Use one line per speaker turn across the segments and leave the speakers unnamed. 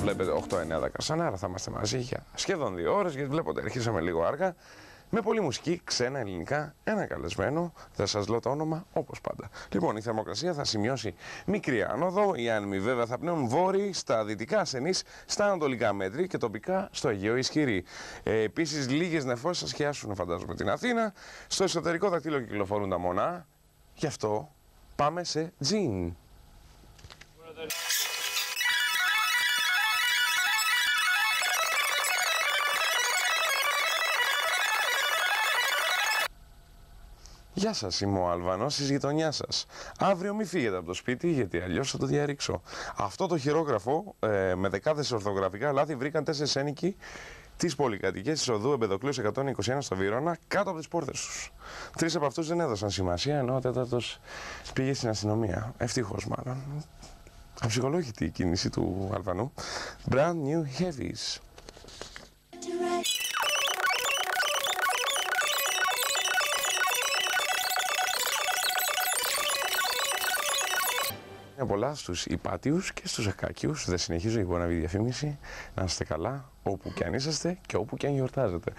Βλέπετε 8-9 Καστανάρα, θα είμαστε μαζί για σχεδόν 2 ώρες, γιατί βλέπετε αρχίσαμε λίγο αργά. Με πολλή μουσική, ξένα, ελληνικά, ένα καλεσμένο, δεν σας λέω το όνομα, όπως πάντα. Λοιπόν, η θερμοκρασία θα σημειώσει μικρή άνοδο, οι άνεμοι βέβαια θα πνέουν βόρειοι στα δυτικά ασθενείς, στα ανατολικά μέτρη και τοπικά στο Αιγαίο ισχυρή. Επίσης, λίγες νεφώσεις θα σκιάσουν, φαντάζομαι, την Αθήνα. Στο εσωτερικό δακτύλο κυκλοφορούν τα μονά, γι' αυτό πάμε σε τζιν. Γεια σας, είμαι ο Αλβανός της γειτονιάς σας. Αύριο μη φύγετε από το σπίτι, γιατί αλλιώς θα το διαρρήξω. Αυτό το χειρόγραφο με δεκάδες ορθογραφικά λάθη βρήκαν 4 ένοικοι της πολυκατοικίας της οδού Εμπεδοκλέους 121 στο Βύρωνα, κάτω από τις πόρτες τους. 3 από αυτούς δεν έδωσαν σημασία, ενώ ο 4ος πήγε στην αστυνομία. Ευτυχώς μάλλον. Αψυχολόγητη η κίνηση του Αλβανού. Brand new heavies. Πολλά στους Υπάτιους και στους Ακάκιους. Δεν συνεχίζω η γοναβή διαφήμιση. Να είστε καλά όπου και αν είσαστε και όπου και αν γιορτάζετε.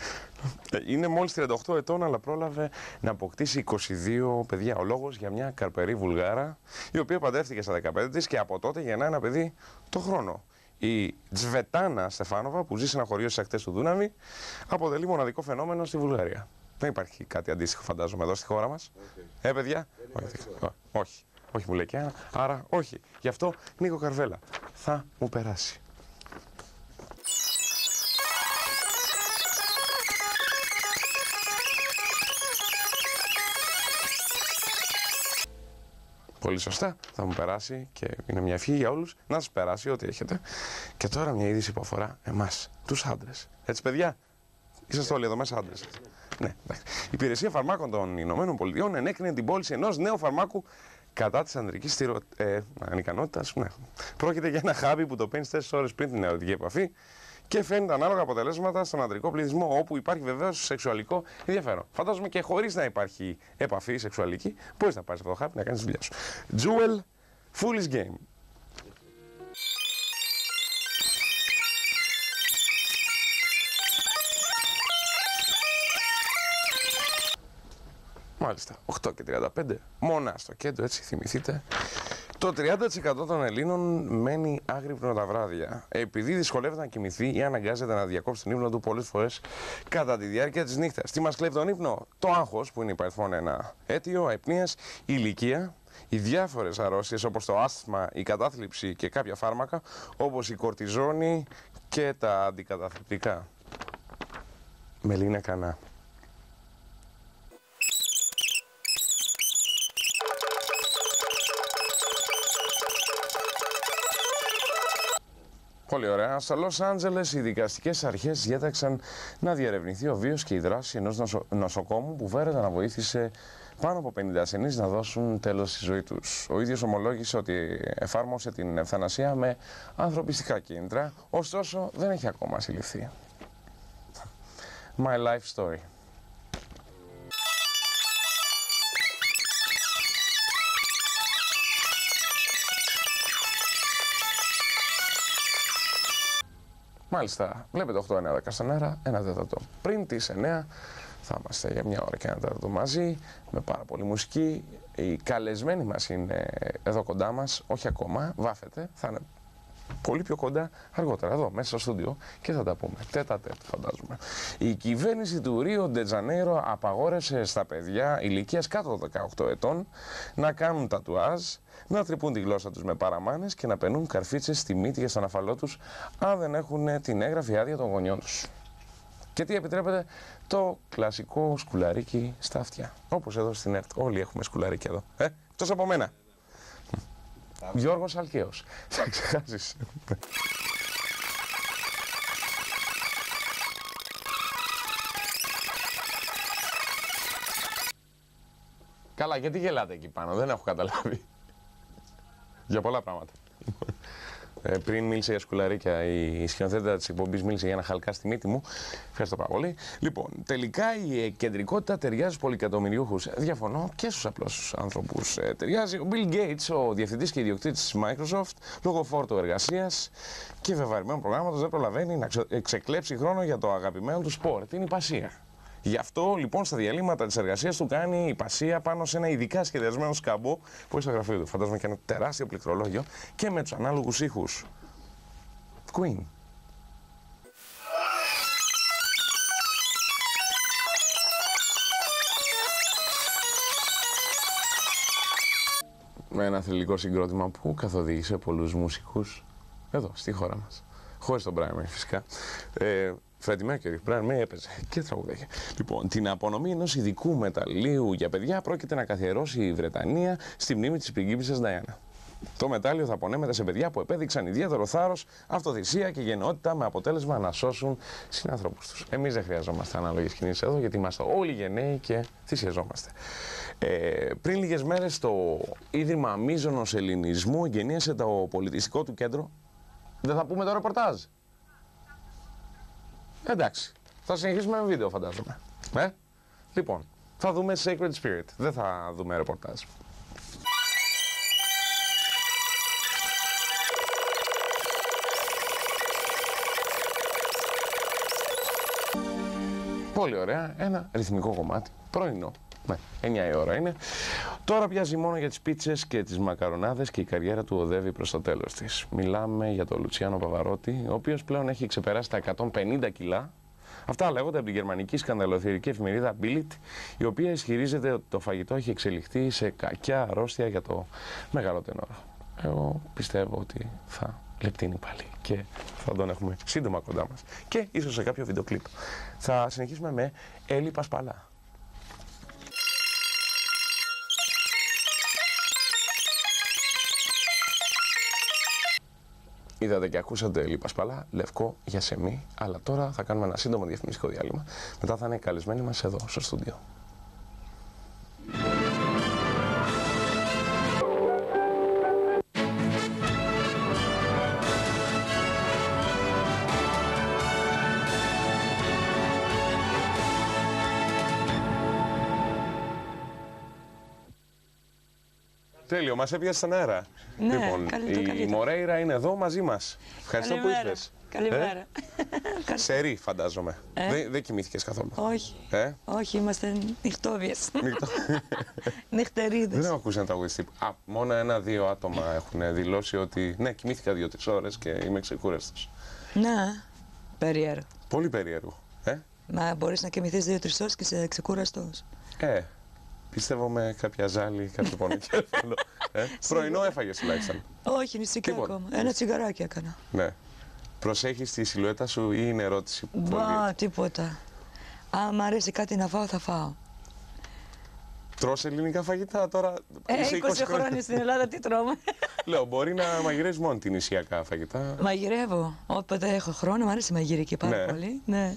Είναι μόλις 38 ετών, αλλά πρόλαβε να αποκτήσει 22 παιδιά. Ο λόγος για μια καρπερή Βουλγάρα, η οποία παντρεύτηκε στα 15 της και από τότε γεννά ένα παιδί το χρόνο. Η Τσβετάνα Στεφάνοβα, που ζει σε ένα χωριό στις ακτές του Δούναβη, αποτελεί μοναδικό φαινόμενο στη Βουλγαρία. Δεν υπάρχει κάτι αντίστοιχο, φαντάζομαι, εδώ στη χώρα μας. Παιδιά. Όχι. Όχι, μου λέει και άρα όχι. Γι' αυτό Νίκο Καρβέλα θα μου περάσει. Πολύ σωστά, θα μου περάσει και είναι μια ευχή για όλους να σας περάσει ό,τι έχετε. Και τώρα μια είδηση που αφορά εμάς, τους άντρες. Έτσι, παιδιά, είσαστε όλοι εδώ μέσα άντρες. Ναι, εντάξει. Η Υπηρεσία Φαρμάκων των Ηνωμένων Πολιτειών ενέκρινε την πώληση ενός νέου φαρμάκου κατά της ανδρικής ανικανότητας. Ναι. Πρόκειται για ένα χάπι που το παίρνει 4 ώρες πριν την ερωτική επαφή και φέρνει τα ανάλογα αποτελέσματα στον ανδρικό πληθυσμό, όπου υπάρχει βεβαίως σεξουαλικό ενδιαφέρον. Φαντάζομαι και χωρίς να υπάρχει επαφή σεξουαλική, μπορείς να πάρεις αυτό το χάπι να κάνεις τη δουλειά σου. Jewel, Foolish Game. Μάλιστα, 8 και 35, μόνα στο κέντρο, έτσι θυμηθείτε. Το 30% των Ελλήνων μένει άγρυπνο τα βράδια, επειδή δυσκολεύεται να κοιμηθεί ή αναγκάζεται να διακόψει τον ύπνο του πολλές φορές κατά τη διάρκεια της νύχτας. Τι μας κλέβει τον ύπνο? Το άγχος, που είναι υπαριθμόν ένα αίτιο αϊπνίας, η ηλικία, οι διάφορες αρρώστιες όπως το άσθμα, η κατάθλιψη και κάποια φάρμακα όπως η κορτιζόνη και τα αντικαταθλιπτικά. Μελίνα Κανά. Πολύ ωραία. Στα Λος Άντζελες οι δικαστικές αρχές διέταξαν να διερευνηθεί ο βίος και η δράση ενός νοσοκόμου που φέρεται να βοήθησε πάνω από 50 ασθενείς να δώσουν τέλος στη ζωή τους. Ο ίδιος ομολόγησε ότι εφάρμοσε την ευθανασία με ανθρωπιστικά κίνητρα, ωστόσο δεν έχει ακόμα συλληφθεί. My life story. Μάλιστα, βλέπετε 8-9 Καστανάρα, 1/4 πριν τις 9 θα είμαστε για 1 ώρα και 1/4 μαζί, με πάρα πολύ μουσική. Οι καλεσμένοι μας είναι εδώ κοντά μας, όχι ακόμα, βάφεται, θα είναι πολύ πιο κοντά αργότερα, εδώ μέσα στο στούντιο και θα τα πούμε τέτα-τέτ, φαντάζομαι. Η κυβέρνηση του Ρίο ντε Τζανέιρο απαγόρευσε στα παιδιά ηλικίας κάτω των 18 ετών να κάνουν τατουάζ, να τρυπούν τη γλώσσα τους με παραμάνες και να περνούν καρφίτσες στη μύτη και στον αφαλό τους αν δεν έχουν την έγγραφη άδεια των γονιών τους. Και τι επιτρέπεται? Το κλασικό σκουλαρίκι στα αυτιά. Όπως εδώ στην ΕΡΤ. Όλοι έχουμε σκουλαρίκι εδώ. Εκτός από μένα. Γιώργος Αλκαίος. Θα ξεχάσεις. Καλά, γιατί γελάτε εκεί πάνω? Δεν έχω καταλάβει. Για πολλά πράγματα. Πριν μίλησε για σκουλαρίκια, η σκηνοθέτητα της εκπομπής μίλησε για ένα χαλκά στη μύτη μου. Ευχαριστώ πάρα πολύ. Λοιπόν, τελικά η κεντρικότητα ταιριάζει στους πολυεκατομμυριούχους. Διαφωνώ και στους απλούς ανθρώπους. Ταιριάζει ο Bill Gates, ο διευθυντής και ιδιοκτήτης της Microsoft, λόγω φόρτου εργασίας και βεβαρημένου προγράμματος δεν προλαβαίνει να ξεκλέψει χρόνο για το αγαπημένο του σπορ, την υπασία. Γι' αυτό λοιπόν στα διαλύματα της εργασίας του κάνει υπασία πάνω σε ένα ειδικά σχεδιασμένο σκάμπο που έχει στο γραφείο του. Φαντάζομαι και ένα τεράστιο πληκτρολόγιο και με τους ανάλογους ήχους. Queen. Με ένα θρυλικό συγκρότημα που καθοδήγησε πολλούς μουσικούς εδώ στη χώρα μας. Χωρίς τον Brian May φυσικά. Freddie Mercury, Brian May έπαιζε και τραγουδάγε. Λοιπόν, την απονομή ενός ειδικού μεταλλείου για παιδιά πρόκειται να καθιερώσει η Βρετανία στη μνήμη της πριγκίπισσας Νταϊάννα. Το μετάλλιο θα απονέμεται σε παιδιά που επέδειξαν ιδιαίτερο θάρρος, αυτοθυσία και γενναιότητα με αποτέλεσμα να σώσουν συνανθρώπους τους. Εμείς δεν χρειαζόμαστε ανάλογες κινήσεις εδώ, γιατί είμαστε όλοι γενναίοι και θυσιαζόμαστε. Πριν λίγες μέρες το Ίδρυμα Μίζωνος Ελληνισμού εγγενίασε το πολιτιστικό του κέντρο. Δεν θα πούμε το ρεπορτάζ. Εντάξει, θα συνεχίσουμε με βίντεο φαντάζομαι. Λοιπόν, θα δούμε Sacred Spirit, δεν θα δούμε ρεπορτάζ. Πολύ ωραία, ένα ρυθμικό κομμάτι, πρωινό. Ναι, 9 η ώρα είναι. Τώρα πιάζει μόνο για τις πίτσες και τις μακαρονάδες και η καριέρα του οδεύει προς το τέλος της. Μιλάμε για τον Λουτσιάνο Παβαρότη, ο οποίος πλέον έχει ξεπεράσει τα 150 κιλά. Αυτά λέγονται από την γερμανική σκανδαλοθυρική εφημερίδα Bild, η οποία ισχυρίζεται ότι το φαγητό έχει εξελιχθεί σε κακιά αρρώστια για το μεγάλο τενόρο. Εγώ πιστεύω ότι θα λεπτύνει πάλι και θα τον έχουμε σύντομα κοντά μας. Και ίσως σε κάποιο βίντεο κλιπ. Θα συνεχίσουμε με Έλλη Πασπαλά. Είδατε και ακούσατε Έλλη Πασπαλά, λευκό για σεμί, αλλά τώρα θα κάνουμε ένα σύντομο διαφημιστικό διάλειμμα. Μετά θα είναι καλεσμένοι μας εδώ στο στούντιο. Τέλειο, μας έπιασε στον αέρα.
Ναι,
λοιπόν, η Μορέιρα είναι εδώ μαζί μας. Ευχαριστώ που ήρθες.
Καλημέρα.
Σερί, φαντάζομαι. Δεν κοιμήθηκες καθόλου.
Όχι. Όχι, είμαστε νυχτόβιες. Νυχτερίδες.
Δεν έχω ακούσει να τραγουδιστεί. Μόνο 1-2 άτομα έχουν δηλώσει ότι ναι, κοιμήθηκα 2-3 ώρες και είμαι ξεκούραστος.
Να, περίεργο.
Πολύ περίεργο.
Μα μπορείς να κοιμηθείς 2-3 ώρες και είσαι ξεκούραστος.
Πιστεύω με κάποια ζάλη, κάποιο πονοκέφαλο. Πρωινό έφαγες τουλάχιστον.
Όχι, νηστικά ακόμα. Ένα τσιγαράκι έκανα.
Ναι. Προσέχεις τη σιλουέτα σου ή είναι ερώτηση που
Μπα, τίποτα. Αν μ' αρέσει κάτι να φάω, θα φάω.
Τρως ελληνικά φαγητά τώρα?
20 χρόνια στην Ελλάδα τι τρώμε.
Λέω, μπορεί να μαγειρεύεις μόνο την νησιακά φαγητά.
Μαγειρεύω. Όποτε έχω χρόνο, μου αρέσει η μαγειρική πάρα πολύ. Ναι.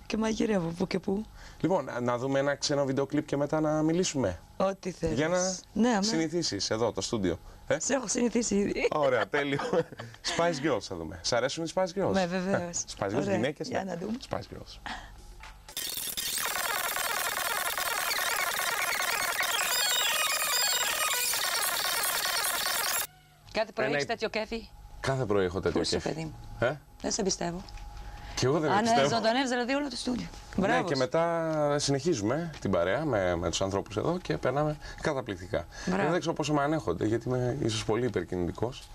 Και μαγειρεύω που και που.
Λοιπόν, να δούμε ένα ξένο βίντεο κλιπ και μετά να μιλήσουμε.
Ό,τι θέλεις.
Για να συνηθίσεις εδώ το στούντιο.
Σε έχω συνηθίσει ήδη.
Ωραία, τέλειο. Spice Girls θα δούμε. Σ' αρέσουν οι Spice Girls?
Ναι, βεβαίως.
Spice Girls, γυναίκες.
Για να δούμε.
Spice Girls.
Κάθε πρωί έχεις τέτοιο κέφι?
Κάθε πρωί έχω τέτοιο
κέφι.
κέφι.
Παιδί μου. Δεν σε πιστεύω.
Και εγώ δεν πιστεύω.
Αν ζωντανεύεις δηλαδή όλο το στούντιο.
Ναι, και μετά συνεχίζουμε την παρέα με τους ανθρώπους εδώ και περνάμε καταπληκτικά. Δεν ξέρω πόσο με ανέχονται, γιατί είμαι ίσως πολύ υπερκινητικός.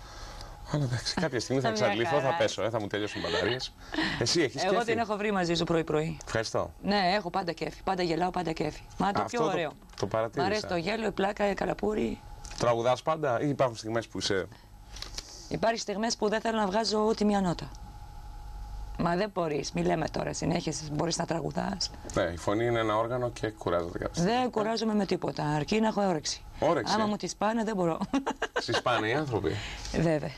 Αλλά εντάξει, κάποια στιγμή θα εξαντληθώ, θα πέσω, θα μου τελειώσουν οι μπαταρίες. Εσύ έχεις κέφι?
Εγώ την έχω βρει μαζί σου πρωί-πρωί.
Ευχαριστώ.
Ναι, έχω πάντα κέφι. Πάντα γελάω, πάντα κέφι. Μα το πιο ωραίο.
Το παρατήρησα.
Μ' αρέσει το γέλιο, η πλάκα, η καλαπούρη.
Τραγουδάς πάντα ή υπάρχουν στιγμές που είσαι?
Υπάρχουν στιγμές που δεν θέλω να βγάζω ούτε μία νότα. Μα δεν μπορείς, μη λέμε τώρα συνέχεια, μπορείς να τραγουδάς.
Ναι, η φωνή είναι ένα όργανο και κουράζεται κάποια στιγμή.
Δεν κουράζομαι με τίποτα, αρκεί να έχω όρεξη.
Όρεξη.
Άμα μου τη σπάνε, δεν μπορώ.
Στις σπάνε οι άνθρωποι?
Βέβαια.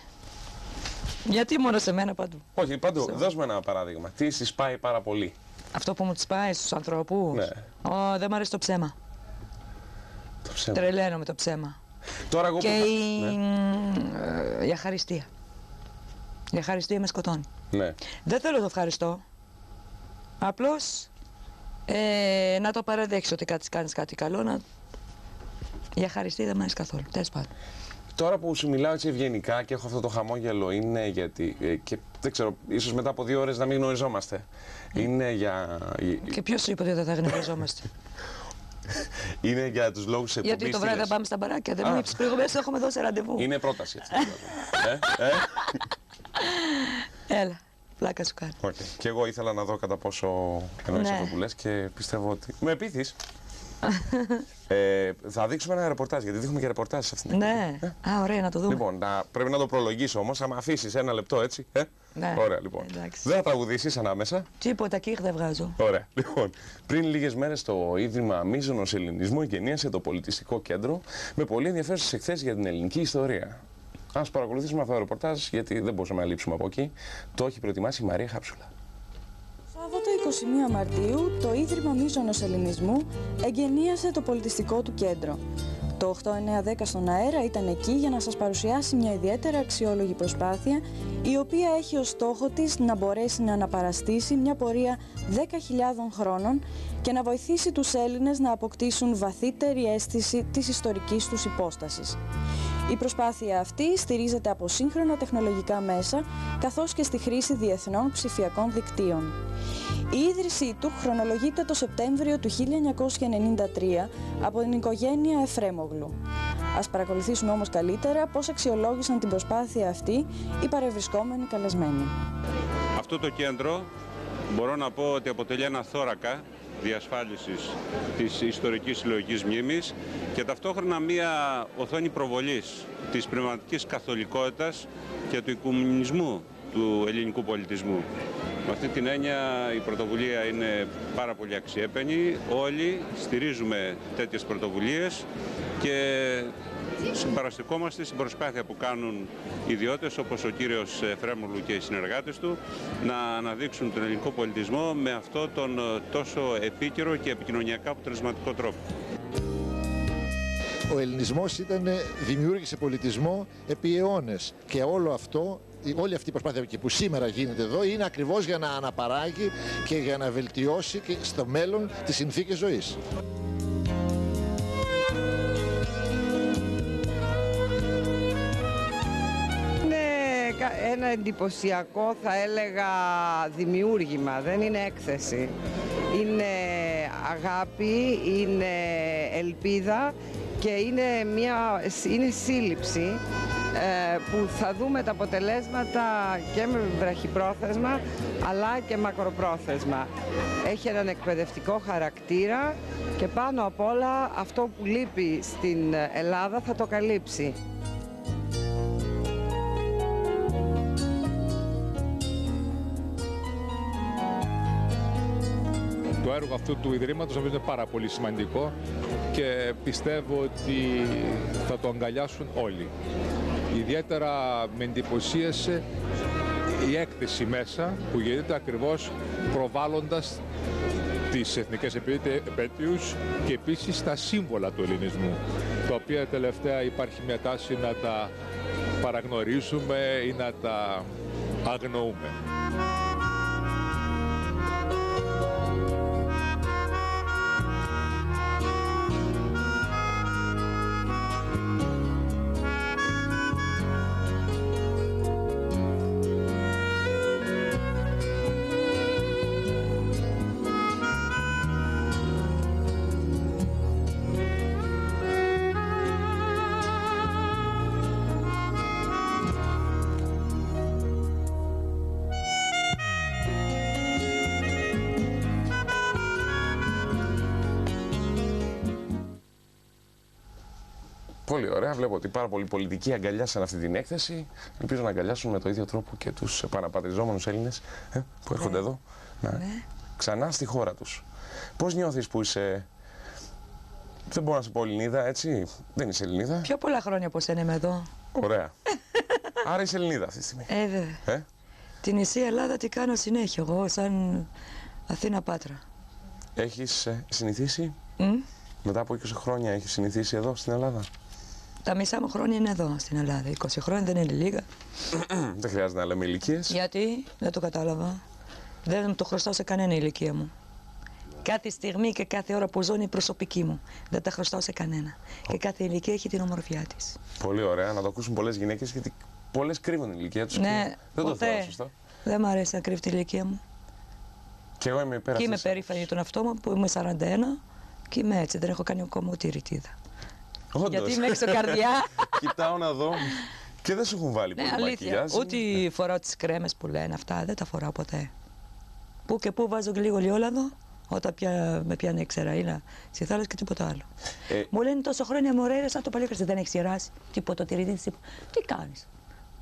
Γιατί μόνο σε μένα παντού?
Όχι, παντού. Δώσ' ένα παράδειγμα. Τι στις σπάει πάρα πολύ?
Αυτό που μου τη πάει στους ανθρώπους?
Ναι.
Δεν μου αρέσει το ψέμα.
Το ψέμα.
Τρελαίνω με το ψέμα.
Τώρα εγώ
και η αχαριστία. Η ευχαριστία με σκοτώνει.
Ναι.
Δεν θέλω το ευχαριστώ. Απλώς να το παραδέχεις ότι κάνεις κάτι καλό. Η ευχαριστία δεν μου αρέσει καθόλου. Τέλος πάντων.
Τώρα που σου μιλάω έτσι ευγενικά και έχω αυτό το χαμόγελο, είναι γιατί. Και δεν ξέρω, ίσως μετά από 2 ώρες να μην γνωριζόμαστε. Είναι για.
Και ποιος σου είπε ότι δεν θα γνωριζόμαστε?
Είναι για τους λόγους εκπομπής.
Γιατί το βράδυ θα πάμε στα μπαράκια. Δεν μου είπες προηγουμένως, έχουμε δώσει ραντεβού.
Είναι πρόταση έτσι.
Έλα, πλάκα σου κάνει.
Okay. Και εγώ ήθελα να δω κατά πόσο εννοείς αυτό που λες και πιστεύω ότι. Με πείθεις. Θα δείξουμε ένα ρεπορτάζ, γιατί δείχνουμε και ρεπορτάζ σε αυτήν την
Ναι. Ωραία, να το δούμε.
Λοιπόν, πρέπει να το προλογίσω όμως. Αν με αφήσεις 1 λεπτό έτσι.
Ναι.
Ωραία, λοιπόν.
Εντάξει.
Δεν θα τραγουδήσεις ανάμεσα.
Τίποτα, κύχ δεν βγάζω.
Ωραία. Λοιπόν, πριν λίγες μέρες το Ίδρυμα Μίζωνος Ελληνισμού εγκαινίασε το πολιτιστικό κέντρο με πολύ ενδιαφέρουσες εκθέσεις για την ελληνική ιστορία. Ας παρακολουθήσουμε αυτό το ρεπορτάζ, γιατί δεν μπορούσαμε να λείψουμε από εκεί. Το έχει προετοιμάσει η Μαρία Χάψουλα.
Σάββατο 21 Μαρτίου, το Ίδρυμα Μίζωνος Ελληνισμού εγκαινίασε το πολιτιστικό του κέντρο. Το 8-9-10 στον αέρα ήταν εκεί για να σας παρουσιάσει μια ιδιαίτερα αξιόλογη προσπάθεια, η οποία έχει ως στόχο της να μπορέσει να αναπαραστήσει μια πορεία 10.000 χρόνων και να βοηθήσει τους Έλληνες να αποκτήσουν βαθύτερη αίσθηση της ιστορικής τους υπόστασης. Η προσπάθεια αυτή στηρίζεται από σύγχρονα τεχνολογικά μέσα, καθώς και στη χρήση διεθνών ψηφιακών δικτύων. Η ίδρυσή του χρονολογείται το Σεπτέμβριο του 1993 από την οικογένεια Εφρέμογλου. Ας παρακολουθήσουμε όμως καλύτερα πώς αξιολόγησαν την προσπάθεια αυτή οι παρευρισκόμενοι καλεσμένοι.
Αυτό το κέντρο μπορώ να πω ότι αποτελεί ένα θώρακα διασφάλισης της ιστορικής συλλογικής μνήμης και ταυτόχρονα μία οθόνη προβολής της πνευματικής καθολικότητας και του οικουμενισμού του ελληνικού πολιτισμού. Με αυτή την έννοια η πρωτοβουλία είναι πάρα πολύ αξιέπαινη. Όλοι στηρίζουμε τέτοιες πρωτοβουλίες και συμπαραστεκόμαστε στην προσπάθεια που κάνουν ιδιώτες όπως ο κύριος Εφρέμογλου και οι συνεργάτες του να αναδείξουν τον ελληνικό πολιτισμό με αυτό τον τόσο επίκαιρο και επικοινωνιακά αποτελεσματικό τρόπο.
Ο ελληνισμός δημιούργησε πολιτισμό επί αιώνες και όλη αυτή η προσπάθεια που σήμερα γίνεται εδώ είναι ακριβώς για να αναπαράγει και για να βελτιώσει και στο μέλλον τις συνθήκες ζωής.
Ένα εντυπωσιακό, θα έλεγα, δημιούργημα, δεν είναι έκθεση. Είναι αγάπη, είναι ελπίδα και είναι σύλληψη που θα δούμε τα αποτελέσματα και με βραχυπρόθεσμα αλλά και μακροπρόθεσμα. Έχει έναν εκπαιδευτικό χαρακτήρα και πάνω απ' όλα αυτό που λείπει στην Ελλάδα θα το καλύψει.
Το έργο αυτού του Ιδρύματος νομίζω είναι πάρα πολύ σημαντικό και πιστεύω ότι θα το αγκαλιάσουν όλοι. Ιδιαίτερα με εντυπωσίασε η έκθεση μέσα που γίνεται ακριβώς προβάλλοντας τις εθνικές επέτειους και επίσης τα σύμβολα του ελληνισμού, τα οποία τελευταία υπάρχει μια τάση να τα παραγνωρίζουμε ή να τα αγνοούμε.
Πολύ ωραία. Βλέπω ότι πάρα πολλοί πολιτικοί αγκαλιάσαν αυτή την έκθεση. Ελπίζω να αγκαλιάσουν με το ίδιο τρόπο και τους επαναπατριζόμενους Έλληνες που έρχονται εδώ ξανά στη χώρα τους. Πώς νιώθεις που είσαι. Δεν μπορώ να σου πω Ελληνίδα, έτσι. Δεν είσαι Ελληνίδα.
Πιο πολλά χρόνια από σένα είμαι εδώ.
Ωραία. Άρα είσαι Ελληνίδα αυτή τη στιγμή.
Βέβαια. Την νησί Ελλάδα τι κάνω συνέχεια εγώ, σαν Αθήνα Πάτρα.
Έχεις συνηθίσει. Μετά από 20 χρόνια έχεις συνηθίσει εδώ στην Ελλάδα.
Τα μισά μου χρόνια είναι εδώ στην Ελλάδα. 20 χρόνια δεν είναι λίγα.
Δεν χρειάζεται να λέμε ηλικίες.
Γιατί δεν το κατάλαβα. Δεν το χρωστάω σε κανένα ηλικία μου. Κάθε στιγμή και κάθε ώρα που ζω είναι η προσωπική μου. Δεν τα χρωστάω σε κανένα. Και κάθε ηλικία έχει την ομορφιά της.
Πολύ ωραία. Να το ακούσουν πολλές γυναίκες, γιατί πολλές κρύβουν την ηλικία τους.
Ναι,
δεν το
ποτέ.
θεωρώ σωστό.
Δεν μου αρέσει να κρύβει την ηλικία μου.
Και εγώ είμαι υπέρ
Και είμαι
αυτής.
περήφανη για τον εαυτό μου που είμαι 41 και είμαι έτσι. Δεν έχω κάνει ακόμα ούτε ρητίδα.
Όντως.
Γιατί είμαι έξω καρδιά.
Κοιτάω να δω. Και δεν σου έχουν βάλει
Ναι,
πολύ
αλήθεια.
μακιγιάζ.
Ούτε φοράω τις κρέμες που λένε αυτά. Δεν τα φοράω ποτέ. Πού και πού βάζω λίγο λιόλαδο. Όταν με πιάνει η ξεραΐνα στη θάλασσα και τίποτα άλλο. Μου λένε τόσο χρόνια μωρέ, σαν το παλιό δεν έχει γεράσει. Τίποτα, τη ρητή, τίποτα. Τι κάνεις?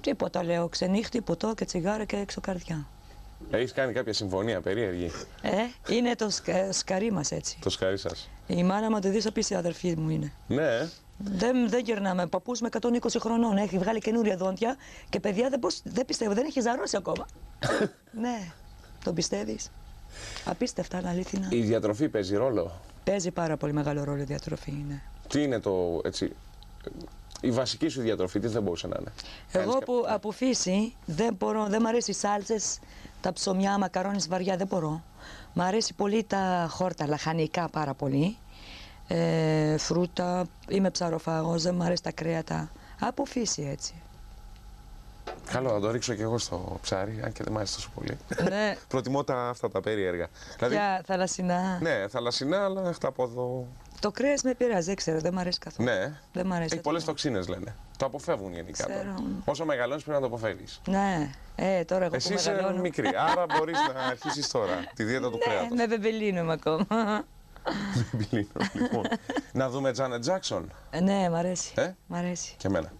Τίποτα, λέω. Ξενύχτη, ποτό και τσιγάρα και έξω καρδιά.
Έχεις κάνει κάποια συμφωνία περίεργη?
Είναι το σκαρί μας έτσι.
Το σκαρί σας.
Η μάνα μου, τη δεις, απίστευτη αδερφή μου είναι.
Ναι.
Δεν γυρνάμε. Παππούς με 120 χρονών. Έχει βγάλει καινούρια δόντια και παιδιά δεν πιστεύω, δεν έχει ζαρώσει ακόμα. Ναι, τον πιστεύεις? Απίστευτα, είναι αλήθινα.
Η διατροφή παίζει ρόλο?
Παίζει πάρα πολύ μεγάλο ρόλο η διατροφή, ναι.
Τι είναι το έτσι, η βασική σου διατροφή, τι δεν μπορούσε να είναι?
Εγώ που από φύση δεν μπορώ, δεν μ' αρέσει οι σάλτσες, τα ψωμιά, μακαρόνις βαριά, δεν μπορώ. Μ' αρέσει πολύ τα χόρτα, λαχανικά πάρα πολύ. Φρούτα, είμαι ψαροφάγος, δεν μ' αρέσει τα κρέατα. Από φύση έτσι.
Καλό, θα το ρίξω και εγώ στο ψάρι, αν και δεν μ' αρέσει τόσο πολύ.
Ναι.
Προτιμώ αυτά τα περίεργα. Δηλαδή,
Για θαλασσινά.
ναι, θαλασσινά, αλλά αυτά από εδώ.
Το κρέας με πειράζει, δεν ξέρω, δεν μ' αρέσει καθόλου.
Ναι,
Δεν μ' αρέσει.
έχει πολλές τοξίνες λένε. Το αποφεύγουν γενικά.
Ξέρω.
Τώρα. Όσο μεγαλώνεις πρέπει να το αποφεύγεις.
Ναι, τώρα εγώ
Εσύ
που
είσαι
μεγαλώνω.
μικρή, άρα μπορείς να αρχίσεις τώρα τη δίαιτα του
Ναι,
κρέατος.
με βεβελίνομαι ακόμα.
Λοιπόν, να δούμε Janet Jackson.
Ναι, μ' αρέσει.
Ε?
Μ' αρέσει.
Και εμένα.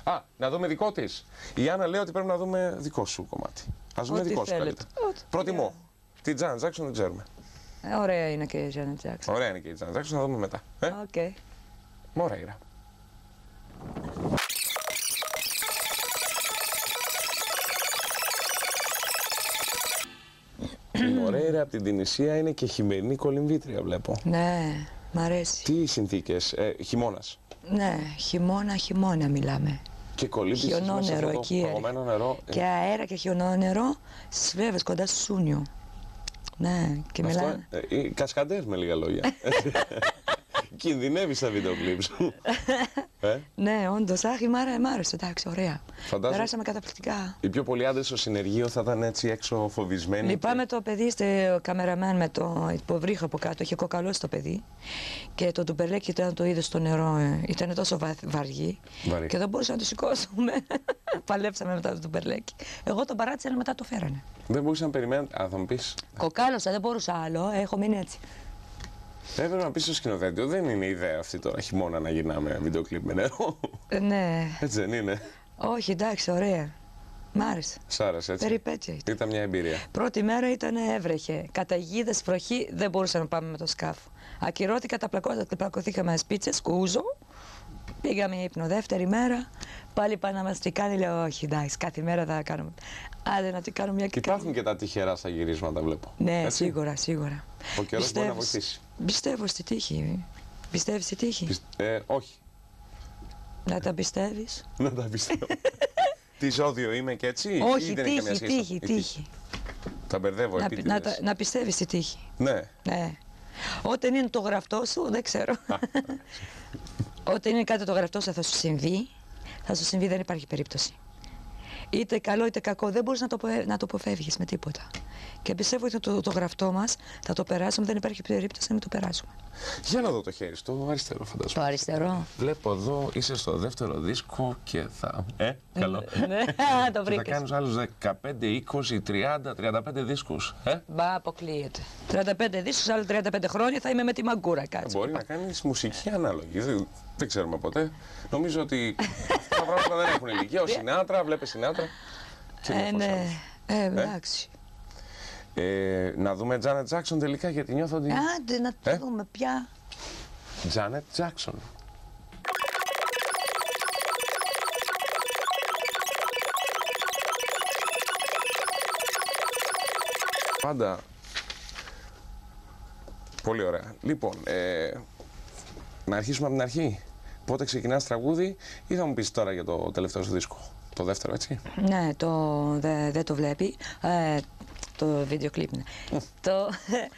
Α, να δούμε δικό της. Η Άννα λέει ότι πρέπει να δούμε δικό σου κομμάτι. Ας δούμε
Ό,τι
δικό σου
θέλετε.
καλύτερα.
Ό,τι.
Προτιμώ. Τη Janet Jackson δεν ξέρουμε.
Ωραία είναι και η Janet Jackson.
Ωραία είναι και η Janet Jackson, θα δούμε μετά.
Οκ.
Μωρέιρα. Η Μωρέιρα από την Τινησία είναι και χειμερινή κολυμβήτρια, βλέπω.
Ναι, μ' αρέσει.
Τι συνθήκες, χειμώνας.
Ναι, χειμώνα μιλάμε.
Και κολύμπησες μέσα σε
Χιονόνερο
αυτό το
εκεί.
παγωμένο νερό.
Και αέρα και χιονόνερο στις Φλέβες κοντά στο Σούνιο. Ναι, και
Αυτό,
μιλάμε.
κασκαντέρ με λίγα λόγια. Κινδυνεύεις στα βίντεο κλιπ σου.
Ναι, όντως. Αχ, μ' άρεσε, εντάξει, ωραία.
Φαντάζομαι-
Περάσαμε καταπληκτικά.
Οι πιο πολλοί άντρες στο συνεργείο θα ήταν έτσι έξω φοβισμένοι.
Λυπάμαι το παιδί, ο καμεραμάν με το υποβρύχο από κάτω, είχε κοκαλώσει το παιδί. Και το ντουμπερλέκι ήταν το είδε στο νερό, ήταν τόσο βαργή.
Βαρύ.
Και δεν μπορούσαμε να το σηκώσουμε. Παλέψαμε μετά το ντουμπερλέκι. Εγώ τον παράτησα, αλλά μετά το φέρανε.
Δεν μπορούσα να περιμένω. Α, θα μου πεις.
Κοκάλωσα, δεν μπορούσα άλλο, έχω μείνει έτσι.
Έπρεπε να πεις στο σκηνοθέτη, δεν είναι ιδέα αυτή τώρα χειμώνα να γυρνάμε βίντεο κλιπ με νερό.
Ναι,
Έτσι δεν είναι?
όχι, εντάξει, ωραία. Μ' άρεσε.
Σ' άρεσε έτσι?
Περιπέτεια ήταν.
Ήταν μια εμπειρία.
Πρώτη μέρα έβρεχε. Καταιγίδες, βροχή, δεν μπορούσαμε να πάμε με το σκάφο. Ακυρώθηκα, πλακωθήκαμε σπίτσες, κούζο. Πήγαμε ύπνο. Δεύτερη μέρα, πάλι πάνε να μας τι κάνει. Λέω, όχι, εντάξει, κάθε μέρα θα κάνουμε. Άντε να τι κάνω μια και
Υπάρχουν και τα τυχερά στα γυρίσματα, βλέπω.
Ναι,
Έτσι?
σίγουρα.
Ο καιρός μπορεί να βοηθήσει.
Πιστεύω στη τύχη. Πιστεύεις στη τύχη.
Όχι.
Να τα πιστεύεις.
Να τα πιστεύω. Τι ζώδιο είμαι και έτσι, ή
Όχι,
δεν έχει καμία σχέση?
τύχη,
Η
τύχη.
Τα μπερδεύω επίτηδες.
Να πιστεύεις στη τύχη.
Ναι.
Ναι. Όταν είναι το γραφτό σου, δεν ξέρω. Όταν είναι κάτι το γραφτό σου θα σου συμβεί, δεν υπάρχει περίπτωση. Είτε καλό είτε κακό, δεν μπορείς να το αποφεύγεις με τίποτα. Και πιστεύω ότι το γραφτό μας θα το περάσουμε, δεν υπάρχει περίπτωση να μην το περάσουμε.
Για να δω το χέρι, στο αριστερό
Το
φαντάζομαι.
αριστερό.
Βλέπω εδώ, είσαι στο δεύτερο δίσκο και θα... καλό.
Ναι, το
Και θα
βρήκες.
κάνεις άλλους 15, 20, 30, 35 δίσκους.
Μπα, αποκλείεται. 35 δίσκους, άλλο 35 χρόνια θα είμαι με τη μαγκούρα, κάτσε.
Μπορεί να κάνεις μουσική ανάλογη. Δεν ξέρουμε ποτέ. Νομίζω ότι αυτά τα πράγματα δεν έχουν ηλικία. Ο Σινάτρα, βλέπεις Σινάτρα. Και διάφορους
Ναι,
άλλους.
εντάξει.
Να δούμε Janet Jackson τελικά, γιατί νιώθω ότι...
Άντε να το δούμε πια.
Janet Jackson. Πάντα. Πολύ ωραία. Λοιπόν, να αρχίσουμε από την αρχή. πότε ξεκινάς τραγούδι ή θα μου πεις τώρα για το τελευταίο σου δίσκο, το δεύτερο, έτσι?
Ναι, δεν το βλέπει. Το βίντεο κλιπ είναι.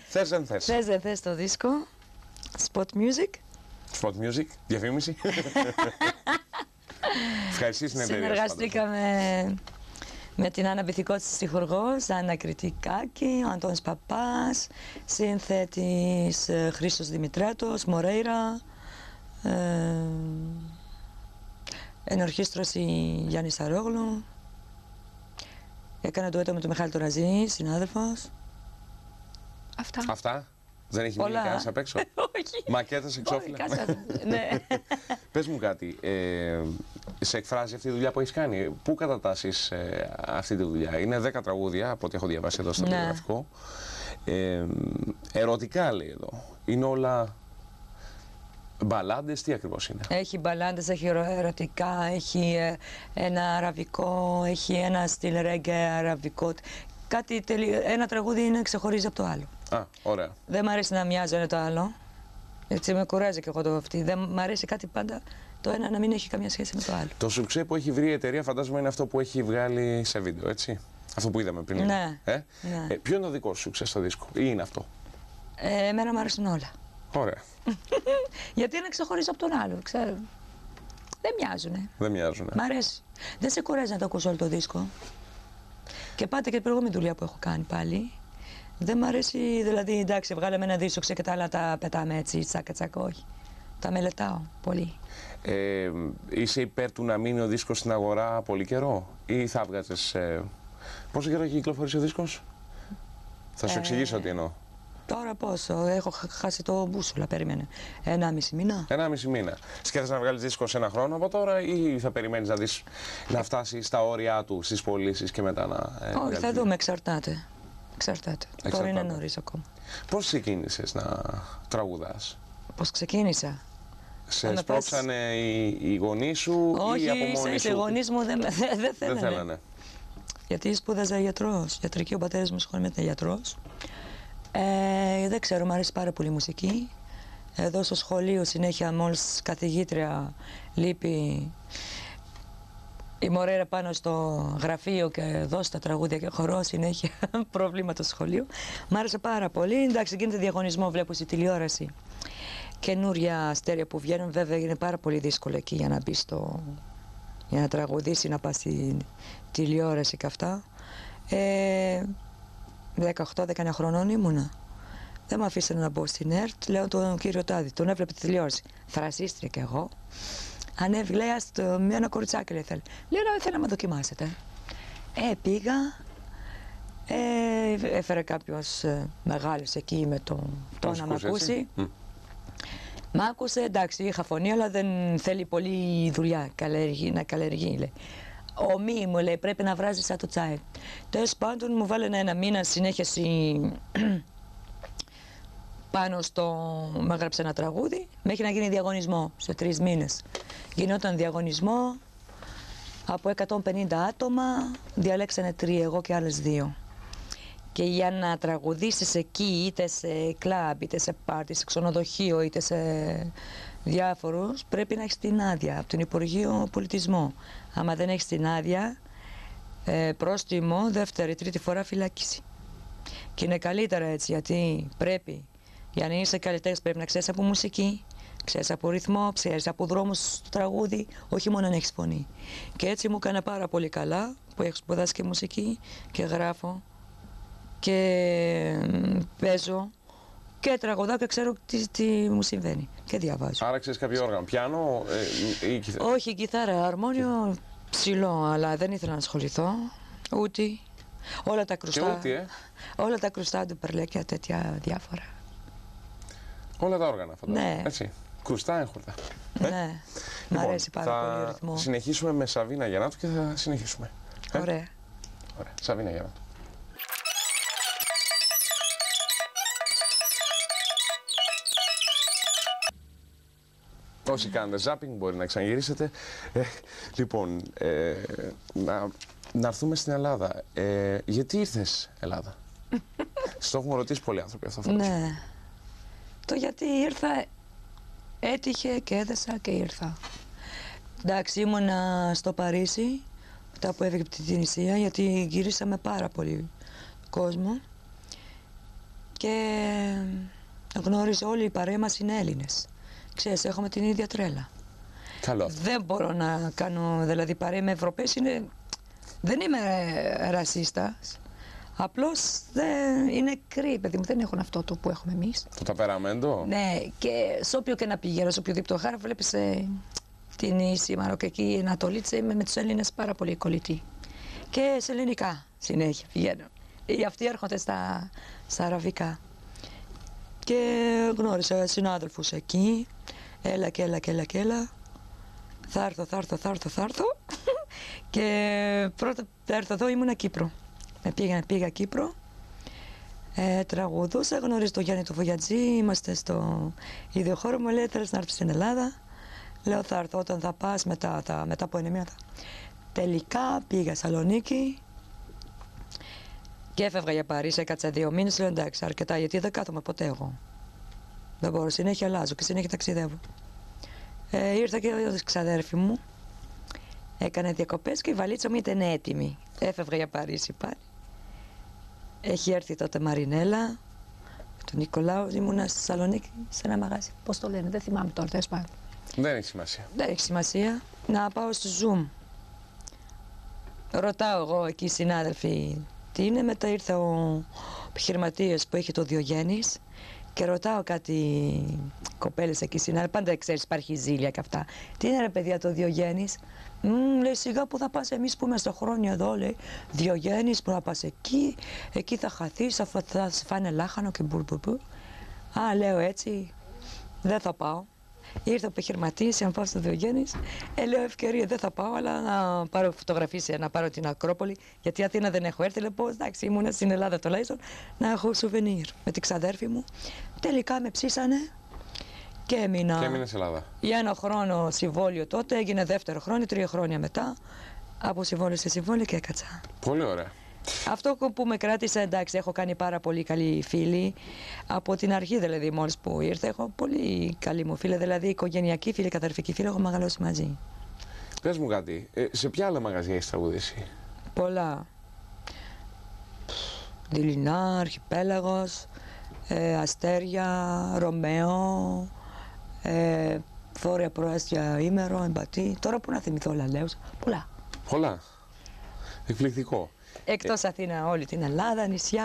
Θες δεν θες.
Θες δεν θες το δίσκο. Spot Music.
Spot Music, διαφήμιση. Ευχαριστήσεις την εταιρεία.
Συνεργαστήκαμε με την Άννα Μπιθικότση στιχουργός, Άννα Κριτικάκη, ο Αντώνης Παπάς, σύνθετης Χρήστος Δημητράτος, Μορέιρα, ενορχήστρωση Γιάννη Σαρόγλου. Έκανα ντουέτο με τον Μιχάλη Τωραζή, συνάδελφος.
Αυτά. Δεν έχει μείνει κανένας απ' έξω.
Όχι.
Μακέτας εξώφυλλα.
Ναι.
Πες μου κάτι, σε εκφράζει αυτή τη δουλειά που έχεις κάνει? Πού κατατάσσεις αυτή τη δουλειά? Είναι 10 τραγούδια από ό,τι έχω διαβάσει εδώ στο βιογραφικό. Ερωτικά λέει εδώ. Είναι όλα μπαλάντες, τι ακριβώς είναι?
Έχει μπαλάντες, έχει ερωτικά, έχει ένα αραβικό, έχει ένα στυλ ρέγγε αραβικό. Ένα τραγούδι είναι ξεχωρίζει από το άλλο.
Α, ωραία.
Δεν μ' αρέσει να μοιάζει ένα το άλλο. Έτσι με κουράζει και εγώ το αυτή. Δεν μ' αρέσει κάτι πάντα το ένα να μην έχει καμία σχέση με το άλλο.
Το σουξέ που έχει βρει η εταιρεία φαντάζομαι είναι αυτό που έχει βγάλει σε βίντεο, έτσι? Αυτό που είδαμε πριν.
Ναι.
Ναι. Ποιο είναι το δικό σου σουξέ στο δίσκο ή είναι αυτό?
Εμένα μου αρέσουν όλα.
Ωραία.
Γιατί είναι ξεχωρίζω από τον άλλο, ξέρω. Δεν μοιάζουνε.
Δεν μοιάζουνε.
Μ' αρέσει. Δεν σε κουράζει να το ακούσω όλο το δίσκο. Και πάτε και την προηγούμενη δουλειά που έχω κάνει πάλι. Δεν μ' αρέσει, δηλαδή, εντάξει, βγάλαμε ένα δίσκο και τα άλλα τα πετάμε έτσι, τσάκα τσάκα, όχι. Τα μελετάω πολύ.
Είσαι υπέρ του να μείνει ο δίσκος στην αγορά πολύ καιρό ή θα βγάζεις... Πόσο καιρό έχει κυκλοφορήσει ο δίσκος? Θα σου εξηγήσω τι εννοώ.
Τώρα πόσο, έχω χάσει το μπούσουλα, περίμενε. 1,5 μήνα.
1,5 μήνα. Σκέφτεσαι να βγάλεις δίσκο σε 1 χρόνο από τώρα ή θα περιμένεις να δεις να φτάσει στα όρια του, στις πωλήσεις και μετά να...
Όχι, θα δούμε, εξαρτάται. Τώρα είναι νωρίς ακόμα.
Πώς ξεκίνησες να τραγουδάς?
Πώς ξεκίνησα?
Σε σπρώξανε οι γονείς σου ή από μόνοι σου?
Όχι, οι γονείς μου δεν
θέλανε.
Γιατί σπούδαζα γιατρός, ιατρική, ο πατέρας μου ήταν γιατρός. Δεν ξέρω, μου αρέσει πάρα πολύ η μουσική. Εδώ στο σχολείο συνέχεια μόλις καθηγήτρια λείπει η Μορέρα πάνω στο γραφείο και εδώ στα τραγούδια και χορό συνέχεια προβλήματα στο σχολείο. Μ' άρεσε πάρα πολύ. Εντάξει, γίνεται διαγωνισμό, βλέπω στη τηλεόραση. Καινούρια αστέρια που βγαίνουν, βέβαια είναι πάρα πολύ δύσκολο εκεί για να μπει για να τραγουδήσει, να πας στη τηλεόραση και αυτά. 18-19 χρονών ήμουνα. Δεν με αφήσανε να μπω στην ΕΡΤ. Λέω τον κύριο Τάδη, τον έβλεπε τη τηλεόραση. Θρασίστρια κι εγώ. Ανέβη, λέει, με ένα κοριτσάκι λέει, θέλει. Λέω, θέλω να με δοκιμάσετε. Πήγα. Έφερε κάποιος μεγάλος εκεί με το να μ' ακούσει. Μ' άκουσε, εντάξει, είχα φωνή, αλλά δεν θέλει πολύ δουλειά να καλλιεργεί, λέει. Ομή μου λέει, πρέπει να βράζεις σαν το τσάι. Τέλος πάντων μου βάλανε 1 μήνα συνέχιση πάνω μου έγραψε ένα τραγούδι, μέχρι να γίνει διαγωνισμό σε 3 μήνες. Γινόταν διαγωνισμό από 150 άτομα, διαλέξανε 3, εγώ και άλλες 2. Και για να τραγουδήσεις εκεί, είτε σε κλαμπ, είτε σε πάρτι, σε ξενοδοχείο, είτε σε διάφορους, πρέπει να έχεις την άδεια από τον Υπουργείο Πολιτισμού. Άμα δεν έχεις την άδεια, πρόστιμο, 2η, 3η φορά φυλάκιση. Και είναι καλύτερα έτσι, γιατί πρέπει, για να είσαι καλλιτέχνης, πρέπει να ξέρεις από μουσική, ξέρεις από ρυθμό, ξέρεις από δρόμους στο τραγούδι, όχι μόνο να έχεις φωνή. Και έτσι μου έκανε πάρα πολύ καλά, που έχω σπουδάσει και μουσική και γράφω και παίζω και τραγουδάω και ξέρω τι μου συμβαίνει και διαβάζω.
Άρα ξέρεις κάποιο όργανο, πιάνο ή κιθάρα?
Όχι, κιθάρα, αρμόνιο ψηλό, αλλά δεν ήθελα να ασχοληθώ, ούτε. Όλα τα κρουστά, όλα τα κρουστά του περλέκια, τέτοια διάφορα.
Όλα τα όργανα φαντάζομαι,
ναι.
Έτσι, κρουστά έγχορτα.
Ναι, μ' αρέσει πάρα πολύ ο ρυθμός.
Θα συνεχίσουμε με Σαβίνα Γιαννάτου και θα συνεχίσουμε.
Ωραία.
Ωραία, Σαβίνα Γιαννάτου. Όσοι κάνετε ζάπινγκ μπορεί να ξαναγυρίσετε. Λοιπόν, να έρθουμε στην Ελλάδα. Γιατί ήρθες Ελλάδα? Στο έχουμε ρωτήσει πολλοί άνθρωποι αυτό.
Ναι. Το γιατί ήρθα έτυχε και έδεσα και ήρθα. Εντάξει, ήμουνα στο Παρίσι, μετά που έφυγε από την Τινησία, γιατί γυρίσαμε πάρα πολύ κόσμο και γνώριζε όλη η παρέα μας είναι Έλληνες. Ξέρεις, έχουμε την ίδια τρέλα.
Καλό.
Δεν μπορώ να κάνω, δηλαδή παρέα με Ευρωπαίους δεν είμαι ρασίστας. Απλώς είναι κρύοι, παιδί μου, δεν έχουν αυτό το που έχουμε εμείς.
Το ταπεραμέντο.
Ναι, και σε όποιο και να πηγαίνω, σε οποιοδήποτε χώρα, βλέπεις την Ίση, Μαροκική, η Ανατολίτσα, είμαι με τους Έλληνες πάρα πολύ κολλητοί. Και σε ελληνικά συνέχεια πηγαίνω. Οι αυτοί έρχονται στα αραβικά. Και γνώρισα συνάδελφους εκεί, έλα. Θα έρθω. Και πρώτα θα έρθω εδώ, ήμουνα Κύπρο. Πήγα Κύπρο, τραγουδούσα, γνωρίζω τον Γιάννη του Φωγιατζή, είμαστε στο ίδιο χώρο, μου λέει θέλεις να έρθεις στην Ελλάδα. Λέω θα έρθω όταν θα πας, μετά από 1 μήνα. Τελικά πήγα Σαλονίκη και έφευγα για Παρίσι, έκατσα 2 μήνες, λέω εντάξει αρκετά γιατί δεν κάθομαι ποτέ εγώ. Δεν μπορώ, συνέχεια αλλάζω και συνέχεια ταξιδεύω. Ήρθα και ο ξαδέρφη μου, έκανε διακοπές και η βαλίτσα μου ήταν έτοιμη. Έφευγα για Παρίσι πάλι. Έχει έρθει τότε Μαρινέλα, τον Νικολάου, ήμουνα στη Θεσσαλονίκη σε ένα μαγαζί. Πώς το λένε, δεν θυμάμαι τώρα, τέλος πάντων.
Δεν έχει σημασία.
Δεν έχει σημασία. Να πάω στο Zoom. Ρωτάω εγώ εκεί οι συνάδελφοι τι είναι. Μετά ήρθε ο επιχειρηματίας που έχει το Διογέννης και ρωτάω κάτι κοπέλες εκεί συνάδελφοι. Πάντα ξέρεις, υπάρχει ζήλια και αυτά. Τι είναι ρε παιδιά το Διογέννης. Λέει σιγά που θα πας εμείς που είμαστε χρόνια εδώ, λέει Διογέννης που θα πας εκεί θα χαθείς, θα σε φάνε λάχανο και μπουρμπουρμπουρ. Α, λέω έτσι, δεν θα πάω. Ήρθε ο επιχειρηματής, να πάω στο Διογέννης, λέω ευκαιρία δεν θα πάω, αλλά να πάρω φωτογραφίες, να πάρω την Ακρόπολη, γιατί Αθήνα δεν έχω έρθει, λέω πως εντάξει ήμουν στην Ελλάδα τουλάχιστον, να έχω σουβενίρ με την ξαδέρφη μου. Τελικά με ψήσανε. Και έμεινα.
Και έμεινε Ελλάδα.
Για 1 χρόνο συμβόλιο τότε, έγινε 2ο χρόνο, 3 χρόνια μετά. Από συμβόλιο σε συμβόλιο και έκατσα.
Πολύ ωραία.
Αυτό που με κράτησε, εντάξει, έχω κάνει πάρα πολύ καλή φίλη. Από την αρχή δηλαδή, μόλις που ήρθα, έχω πολύ καλή μου φίλη. Δηλαδή, οικογενειακή φίλη, καταρφική φίλη, έχω μεγαλώσει μαζί.
Πες μου κάτι, σε ποια άλλα μαγαζιά έχεις τραγουδήσει?
Πολλά. Δειλινά, Αρχιπέλαγος, Αστέρια, Ρωμαίο, Βόρεια Προάστια Ήμερο, Εμπατή. Τώρα που να θυμηθώ όλα, λέω. Πολλά.
Εκπληκτικό.
Εκτός Αθήνα, όλη την Ελλάδα, νησιά,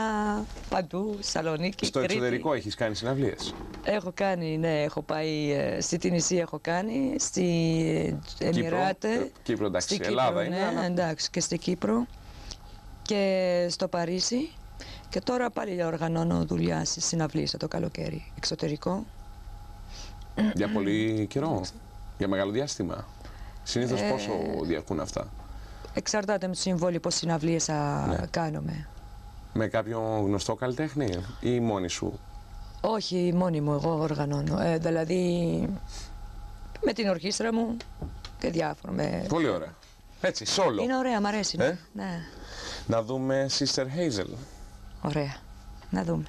παντού, Σαλονίκη,
Στο
Κρήτη.
εξωτερικό έχεις κάνει συναυλίες?
Έχω κάνει, ναι, έχω πάει στη Τινησία, έχω κάνει, στη Εμιράτε.
Κύπρο, εντάξει,
στη
Ελλάδα
Κύπρο,
είναι.
Ναι, εντάξει, και στη Κύπρο και στο Παρίσι. Και τώρα πάλι οργανώνω δουλειά στις συναυλίες το καλοκαίρι, εξωτερικό.
Για πολύ καιρό, για μεγάλο διάστημα. Συνήθως πόσο διαρκούν αυτά?
Εξαρτάται με το συμβόλαιο πώς συναυλίες θα κάνουμε.
Με κάποιον γνωστό καλλιτέχνη ή μόνη σου?
Όχι, μόνη μου, εγώ οργανώνω. Δηλαδή με την ορχήστρα μου και διάφορα.
Πολύ ωραία. Έτσι, solo.
Είναι ωραία, μ' αρέσει. Ναι.
Να δούμε Sister Hazel.
Ωραία. Να δούμε.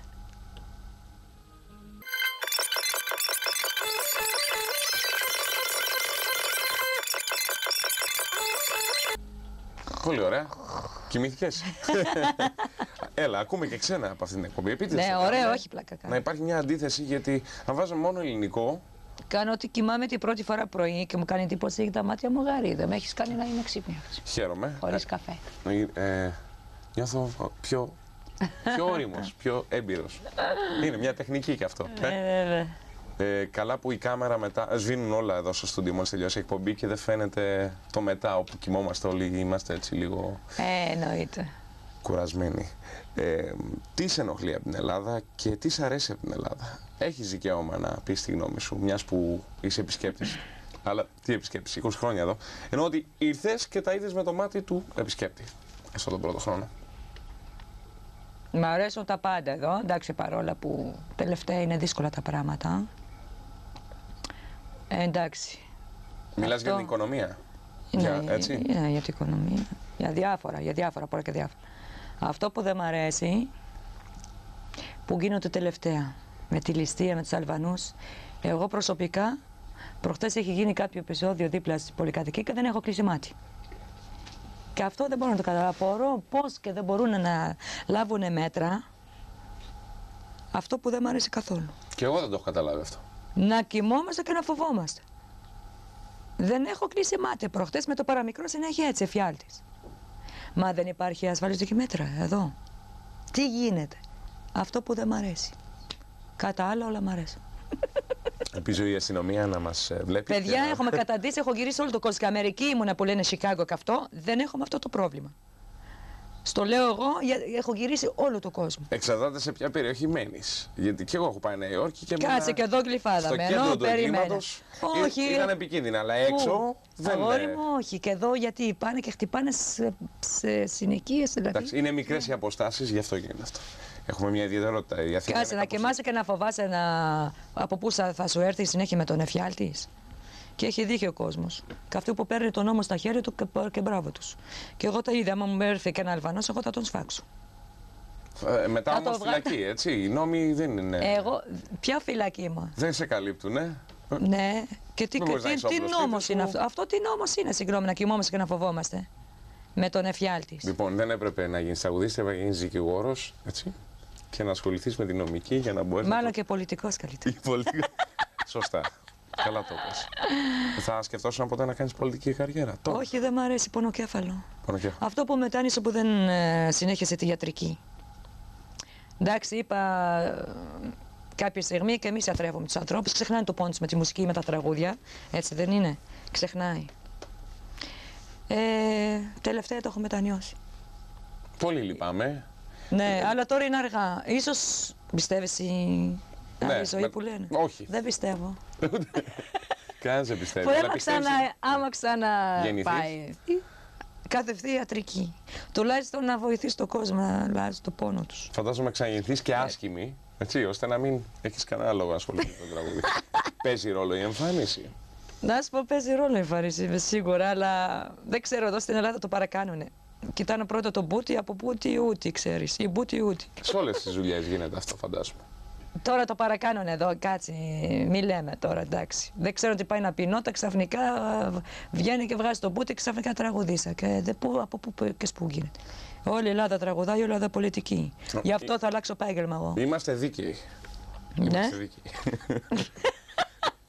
Πολύ ωραία. Κοιμήθηκες? Έλα, ακούμε και ξένα από αυτήν την εκπομπή. Επίτηδες
Ναι, ωραία, όχι πλάκα κάνω.
Να υπάρχει μια αντίθεση, γιατί αν βάζω μόνο ελληνικό.
Κάνω ότι κοιμάμαι την πρώτη φορά πρωί και μου κάνει εντύπωση ότι τα μάτια μου γαρίδα. Με έχεις κάνει να είμαι ξύπνια.
Χαίρομαι.
Χωρίς καφέ.
Νιώθω πιο όριμος, πιο έμπειρος. Είναι μια τεχνική και αυτό.
Βέβαια.
Καλά που η κάμερα μετά. Σβήνουν όλα εδώ στο στούντιο μόλις τελειώσει η εκπομπή και δεν φαίνεται το μετά όπου κοιμόμαστε όλοι. Είμαστε έτσι λίγο.
Εννοείται.
Κουρασμένοι. Τι σε ενοχλεί από την Ελλάδα και τι σε αρέσει από την Ελλάδα? Έχεις δικαίωμα να πεις τη γνώμη σου, μιας που είσαι επισκέπτης. Αλλά τι επισκέπτης, 20 χρόνια εδώ. Ενώ ότι ήρθες και τα είδες με το μάτι του επισκέπτη. Αυτό τον πρώτο χρόνο.
Μ' αρέσουν τα πάντα εδώ, εντάξει, παρόλα που τελευταία είναι δύσκολα τα πράγματα. Εντάξει.
Μιλάς για την οικονομία?
Ναι,
έτσι?
Για την οικονομία. Για διάφορα, πολλά και διάφορα. Αυτό που δεν μ' αρέσει, που γίνονται τελευταία, με τη ληστεία, με τους Αλβανούς, εγώ προσωπικά Προχτές έχει γίνει κάποιο επεισόδιο δίπλα στη πολυκατοικία και δεν έχω κλείσει μάτι. Και αυτό δεν μπορώ να το καταλάβω. Πώς και δεν μπορούν να λάβουν μέτρα. Αυτό που δεν μου αρέσει καθόλου.
Και εγώ δεν το έχω καταλάβει αυτό.
Να κοιμόμαστε και να φοβόμαστε. Δεν έχω κλείσει μάτι. Προχτές με το παραμικρό συνέχεια έτσι, εφιάλτης. Μα δεν υπάρχει ασφαλιστική μέτρα εδώ. Τι γίνεται. Αυτό που δεν μ' αρέσει. Κατά άλλα όλα μ' αρέσουν.
Ελπίζω η αστυνομία να μας βλέπει.
Παιδιά, έχουμε καταντήσει, έχω γυρίσει όλο το κόσμο. Και Αμερική ήμουνα που λένε Σικάγο και αυτό. Δεν έχουμε αυτό το πρόβλημα. Στο λέω εγώ, έχω γυρίσει όλο το κόσμο.
Εξαρτάται σε ποια περιοχή μένεις. Γιατί και εγώ έχω πάει Νέα Υόρκη και
κάτσε και εδώ Γλυφάδα.
Στο κέντρο του εγκλήματος ήταν επικίνδυνα, αλλά έξω δεν είναι.
Αγόρι μου, όχι. Και εδώ γιατί πάνε και χτυπάνε σε συνοικίες. Δηλαδή.
Εντάξει, είναι μικρές οι αποστάσεις, γι' αυτό γίνεται αυτό. Έχουμε μια ιδιαιτερότητα.
Κάτσε να κοιμάσαι και να φοβάσαι από πού θα σου έρθει η συνέχεια με τον εφιάλτη. Και έχει δίκιο ο κόσμος. Και αυτοί που παίρνει τον νόμο στα χέρια του και μπράβο τους. Και εγώ τα είδα, άμα μου έρθει και ένα Αλβανός, εγώ θα τον σφάξω.
Μετά όμως φυλακή, έτσι. Οι νόμοι δεν είναι.
Εγώ, ποια φυλακή μου.
Δεν σε καλύπτουνε.
Ναι. Και τι νόμος είναι αυτό. Αυτό τι νόμος είναι, συγγνώμη, να κοιμόμαστε και να φοβόμαστε. Με τον εφιάλτη.
Λοιπόν, δεν έπρεπε να γίνεις τραγουδίστρια, έπρεπε να γίνεις δικηγόρος, έτσι. Και να ασχοληθείς με την νομική για να μπορείς.
Μάλλον και πολιτικός καλύτερα.
Σωστά. Καλά το πες. Θα σκεφτόσουν ποτέ να κάνεις πολιτική καριέρα? Τώρα.
Όχι, δεν μ' αρέσει, πονοκέφαλο. Αυτό που μετάνιωσε που δεν συνέχισε τη ιατρική. Εντάξει, είπα κάποια στιγμή και εμείς ατρεύουμε τους ανθρώπους. Ξεχνάνε το πόνο τους με τη μουσική, με τα τραγούδια. Έτσι δεν είναι? Ξεχνάει. Τελευταία το έχω μετανιώσει.
Πολύ λυπάμαι.
Ναι, αλλά τώρα είναι αργά. Ίσως πιστεύεις η άλλη ζωή που λένε?
Όχι.
Δεν πιστεύω.
Κανένας δεν πιστεύει.
Άμα ξαναπάει. Κατευθείαν ιατρική. Τουλάχιστον να βοηθήσει τον κόσμο να αλλάζει το πόνο τους.
Φαντάζομαι ξαναγεννηθείς και άσχημη, έτσι, ώστε να μην έχεις κανένα λόγο να ασχοληθείς με το τραγούδι. Παίζει ρόλο η εμφάνιση?
Να σου πω, παίζει ρόλο η εμφάνιση, σίγουρα, αλλά δεν ξέρω, εδώ στην Ελλάδα το παρακάνουνε. Κοιτάνε πρώτα το μπούτι, από μπούτι ούτι, ξέρεις, ή μπούτι ούτι.
Σε όλες τις δουλειές γίνεται αυτό, φαντάζομαι.
Τώρα το παρακάνουν εδώ, κάτσε, μη λέμε τώρα, εντάξει. Δεν ξέρω τι πάει να πει νότα, ξαφνικά βγαίνει και βγάζει το μπούτι, ξαφνικά τραγουδίσα. Και από πού και σπου γίνεται. Όλη η Ελλάδα τραγουδάει, όλη η Ελλάδα πολιτική. Γι' αυτό θα αλλάξω επάγγελμα εγώ.
Είμαστε δίκαιοι.
Ναι.
Είμαστε δίκαιοι.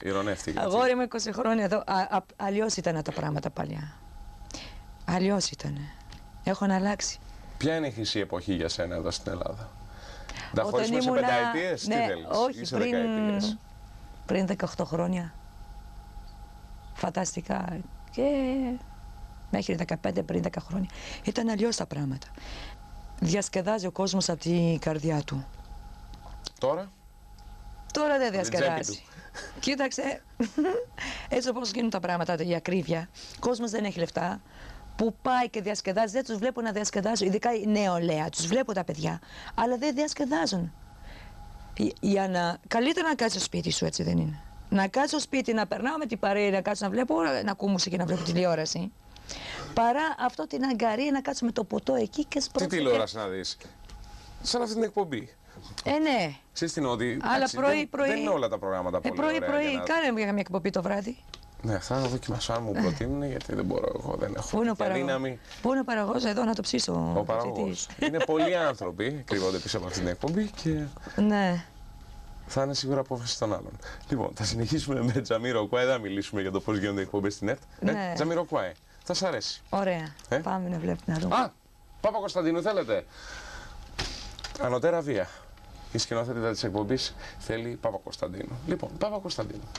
Ηρωνεύτηκα.
Αγόρι μου 20 χρόνια εδώ. Αλλιώς ήταν τα πράγματα παλιά. Αλλιώς ήταν. Έχουν αλλάξει.
Ποια είναι η χρυσή εποχή για σένα εδώ στην Ελλάδα? Να χωρίσουμε σε πενταετίες,
ναι,
τι θέλεις?
Όχι, πριν 18 χρόνια. Φανταστικά. Και μέχρι 15, πριν 10 χρόνια. Ήταν αλλιώς τα πράγματα. Διασκεδάζει ο κόσμος από την καρδιά του.
Τώρα?
Τώρα δεν διασκεδάζει. Κοίταξε, έτσι όπως γίνουν τα πράγματα, η ακρίβεια. Ο κόσμος δεν έχει λεφτά. Που πάει και διασκεδάζει, δεν τους βλέπω να διασκεδάζουν, ειδικά η νεολαία, τους βλέπω τα παιδιά, αλλά δεν διασκεδάζουν. Καλύτερα να κάτσεις στο σπίτι σου, έτσι δεν είναι? Να κάτσεις στο σπίτι, να περνάω με την παρέα, να κάτσω να βλέπω, να ακούω μουσική, να βλέπω τηλεόραση. Παρά αυτό την αγκαρία να κάτσω με το ποτό εκεί και σπρώξω.
Τι τηλεόραση να δεις? Σαν αυτή την εκπομπή.
Ναι.
Ξέρεις την ότι δεν είναι όλα τα προγράμματα πολύ ωραία.
Πρωί, κάνε μια εκπομπή το βράδυ.
Ναι, θα δοκιμάσω αν μου προτείνουν, γιατί δεν μπορώ εγώ, δεν έχω δύναμη.
Πού είναι ο παραγωγός εδώ να το ψήσω?
Ο παραγωγός. Είναι πολλοί άνθρωποι, κρύβονται πίσω από αυτή την εκπομπή και
ναι.
Θα είναι σίγουρα απόφαση των άλλων. Λοιπόν, θα συνεχίσουμε με Τζαμίροκουάι, θα μιλήσουμε για το πώς γίνονται οι εκπομπές στην ΕΡΤ.
Ναι.
Τζαμίροκουάι, θα σας αρέσει?
Ωραία. Πάμε να βλέπουμε να δούμε.
Α, Παπα-Κωνσταντίνου θέλετε? Ανωτέρα βία. Η σκηνοθέτητα της εκπομπής θέλει Παπα-Κωνσταντίνου. Λοιπόν, Παπα-Κωνσταντίνου.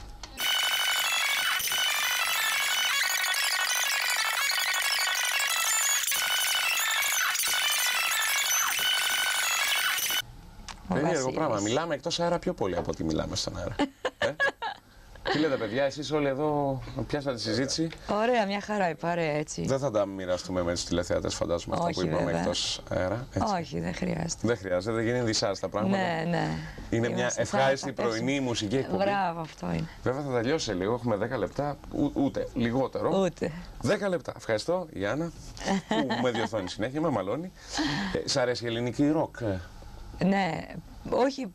Περίεργο πράγμα. Μιλάμε εκτός αέρα πιο πολύ από ότι μιλάμε στον αέρα. Τι λέτε, παιδιά, εσείς όλοι εδώ πιάσατε τη συζήτηση?
Ωραία, μια χαρά η παρέα, έτσι.
Δεν θα τα μοιραστούμε με τους τηλεθεατές, φαντάζομαι, αυτά που είπαμε εκτός αέρα. Έτσι.
Όχι, δεν χρειάζεται.
Δεν χρειάζεται, δεν γίνει δυσάρεστα πράγματα.
Ναι, ναι.
Είναι μια ευχάριστη πρωινή μουσική εκπομπή.
Μπράβο, αυτό είναι.
Βέβαια θα τελειώσει λίγο, έχουμε 10 λεπτά, ούτε, λιγότερο.
Ούτε.
10 λεπτά. Ευχαριστώ, Γιάννα, που με διορθώνει συνέχεια, με μαλώνει. Σ' αρέσει η ελληνική ροκ?
Ναι, όχι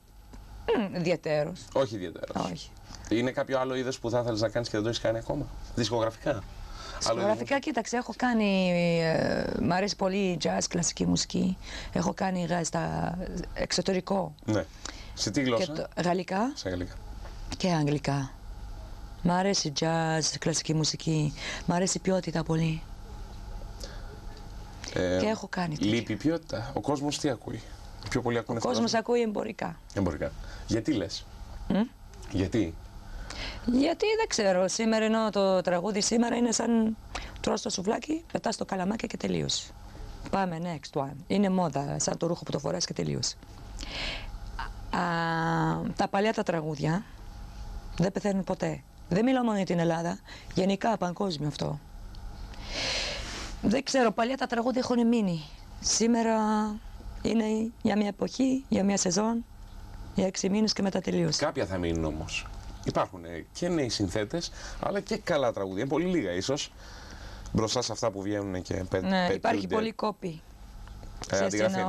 ιδιαίτερος.
Όχι ιδιαίτερος.
Όχι.
Είναι κάποιο άλλο είδος που θα ήθελες να κάνεις και δεν το έχεις κάνει ακόμα? Δισκογραφικά.
Δισκογραφικά, κοίταξε, έχω κάνει. Μ' αρέσει πολύ η jazz, κλασική μουσική. Έχω κάνει στα εξωτερικό.
Ναι. Σε τι γλώσσα?
Γαλλικά.
Σε γαλλικά.
Και αγγλικά. Μ' αρέσει jazz, κλασική μουσική. Μ' αρέσει η ποιότητα πολύ. Και έχω κάνει τέτοια.
Λείπει η ποιότητα. Ο κόσμος τι ακούει? Πιο πολύ ακούνε
Ο κόσμος ακούει εμπορικά.
Εμπορικά. Γιατί λες? Γιατί?
Γιατί δεν ξέρω. Σήμερα το τραγούδι σήμερα είναι σαν τρως το σουβλάκι, πετάς το καλαμάκι και τελείωσε. Πάμε next one. Είναι μόδα, σαν το ρούχο που το φοράς και τελείωσε. Τα παλιά τα τραγούδια δεν πεθαίνουν ποτέ. Δεν μιλάω μόνο για την Ελλάδα, γενικά παγκόσμιο αυτό. Δεν ξέρω, παλιά τα τραγούδια έχουν μείνει. Σήμερα είναι για μια εποχή, για μια σεζόν, για 6 μήνες και μετά τελείωσε.
Κάποια θα μείνουν όμως. Υπάρχουν και νέοι συνθέτες, αλλά και καλά τραγούδια. Πολύ λίγα ίσως, μπροστά σε αυτά που βγαίνουν και πετούνται.
Ναι, υπάρχει πολύ κόπη.
Αντιγραφή.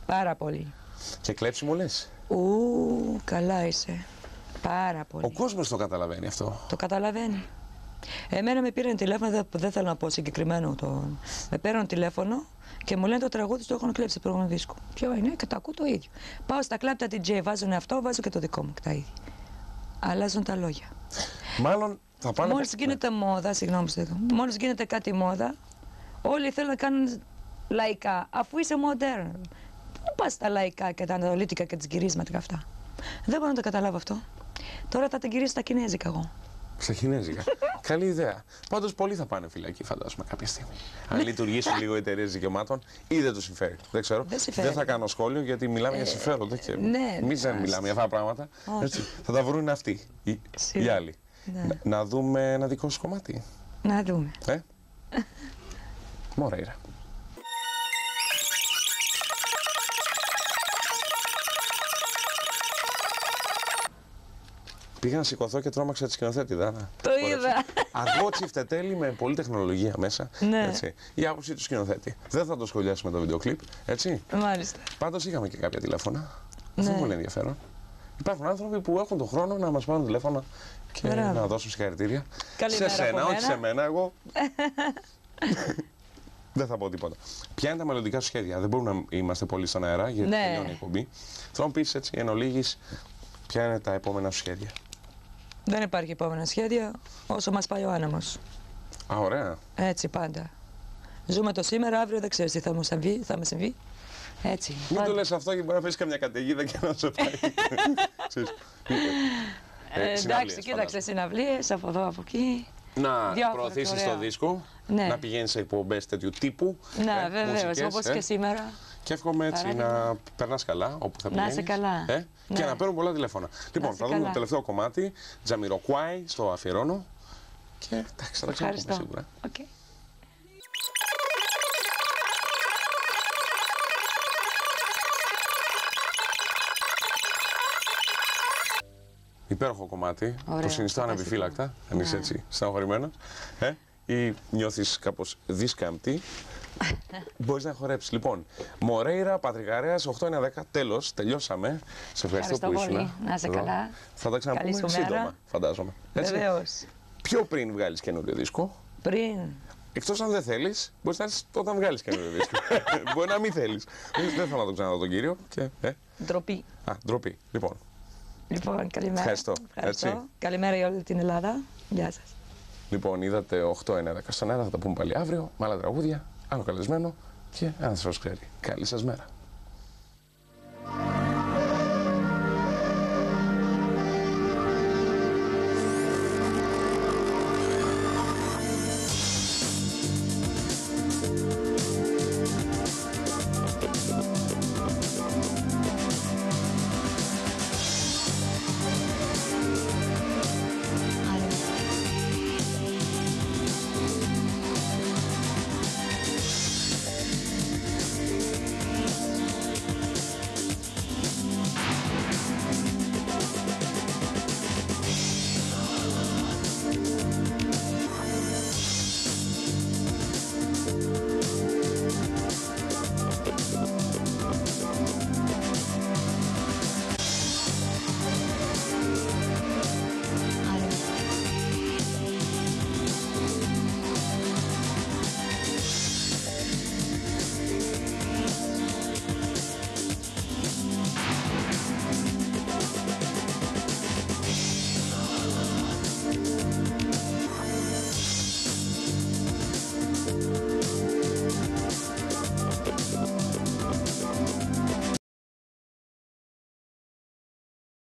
Πάρα πολύ.
Και κλέψιμο λες?
Καλά είσαι. Πάρα πολύ.
Ο κόσμος το καταλαβαίνει αυτό.
Το καταλαβαίνει. Εμένα με πήραν τηλέφωνο, δεν θέλω να πω συγκεκριμένο τον. Με πήραν τηλέφωνο και μου λένε το τραγούδι το έχουν κλέψει το προηγούμενο δίσκο. Ποιο είναι, και το ακούω το ίδιο. Πάω στα κλαμπ τα DJ, βάζουν αυτό, βάζω και το δικό μου και τα ίδια. Αλλάζουν τα λόγια.
Μάλλον θα πάνε.
Μόλις γίνεται μόδα, συγγνώμη, μόλις γίνεται κάτι μόδα, όλοι θέλουν να κάνουν λαϊκά, αφού είσαι μοντέρνο. Πού πας στα λαϊκά και τα ανατολίτικα και τις γυρίσματα και αυτά? Δεν μπορώ να το καταλάβω αυτό. Τώρα θα την γυρίσω στα κινέζικα εγώ.
Στα κινέζικα. Καλή ιδέα. Πάντως πολλοί θα πάνε φυλακή, φαντάζομαι, κάποια στιγμή. Αν λειτουργήσουν λίγο οι εταιρείες δικαιωμάτων ή δεν τους συμφέρει. Δεν ξέρω. Δεν θα κάνω σχόλιο γιατί μιλάμε για συμφέροντα και εμείς δεν μιλάμε για αυτά τα πράγματα. Έτσι. Θα τα βρουν αυτοί οι άλλοι.
Ναι.
Να δούμε ένα δικό σου κομμάτι.
Να δούμε.
Μορέιρα. Πήγα να σηκωθώ και τρόμαξα τη σκηνοθέτη, Δάνα.
Το είδα.
Αργό τσιφτετέλη με πολλή τεχνολογία μέσα.
Ναι.
Έτσι. Η άποψη του σκηνοθέτη. Δεν θα το σχολιάσουμε το βίντεο κλιπ, έτσι.
Μάλιστα.
Πάντως είχαμε και κάποια τηλέφωνα. Αυτό
Ναι.
είναι πολύ ενδιαφέρον. Υπάρχουν άνθρωποι που έχουν τον χρόνο να μας πάρουν τηλέφωνα και να δώσουν συγχαρητήρια.
Καλημέρα
σε σένα,
από
όχι σε μένα, εγώ. Δεν θα πω τίποτα. Ποια είναι τα μελλοντικά σου σχέδια? Δεν μπορούμε να είμαστε πολύ στον αέρα γιατί τελειώνει η εκπομπή. Θέλω να πεις έτσι εν ολίγης, ποια είναι τα επόμενα σου σχέδια?
Δεν υπάρχει επόμενο σχέδιο όσο μας πάει ο άνεμος.
Α, ωραία.
Έτσι πάντα. Ζούμε το σήμερα, αύριο δεν ξέρεις τι θα μου συμβεί. Έτσι.
Μην το λες αυτό και μπορεί να πέσει καμιά καταιγίδα και να σε πάει.
Εντάξει, κοίταξε συναυλίες από εδώ, από εκεί.
Να προωθήσεις το δίσκο, να πηγαίνεις σε εκπομπές τέτοιου τύπου.
Ναι, βεβαίως, όπως και σήμερα.
Και εύχομαι έτσι να περνάς καλά όπου θα πηγαίνεις.
Να είσαι καλά.
Και να παίρνουν πολλά τηλέφωνα. Λοιπόν, θα δούμε το τελευταίο κομμάτι, Τζαμιροκουάι, στο αφιερώνω. Και εντάξει, θα τα ξαναπούμε σίγουρα.
Okay.
Υπέροχο κομμάτι, το συνιστώ ανεπιφύλακτα, αν είσαι έτσι στεναχωρημένος. Ή νιώθεις κάπως δίσκαμπτη. Μπορείς να χορέψεις. Λοιπόν, Μορέιρα, Πατρικαρέας, 8-9-10, τέλος, τελειώσαμε. Σε ευχαριστώ που ήσουν.
Πολύ. Να είσαι καλά.
Θα τα ξαναπούμε σύντομα, φαντάζομαι.
Βεβαίως.
Πιο πριν βγάλεις καινούριο δίσκο.
Πριν.
Εκτός αν δεν θέλεις, μπορείς να έρθεις όταν βγάλεις καινούριο δίσκο. Μπορεί να μην θέλεις. Δεν θέλω να τον ξαναδώ τον κύριο.
Ντροπή.
Ντροπή. Λοιπόν,
καλημέρα.
Ευχαριστώ.
Καλημέρα για όλη την Ελλάδα. Γεια σας.
Λοιπόν, είδατε 8-9-10 στον αέρα. Θα τα πούμε πάλι αύριο με άλλα τραγούδια, άλλο καλεσμένο και αν σας ξέρει. Καλή σας μέρα.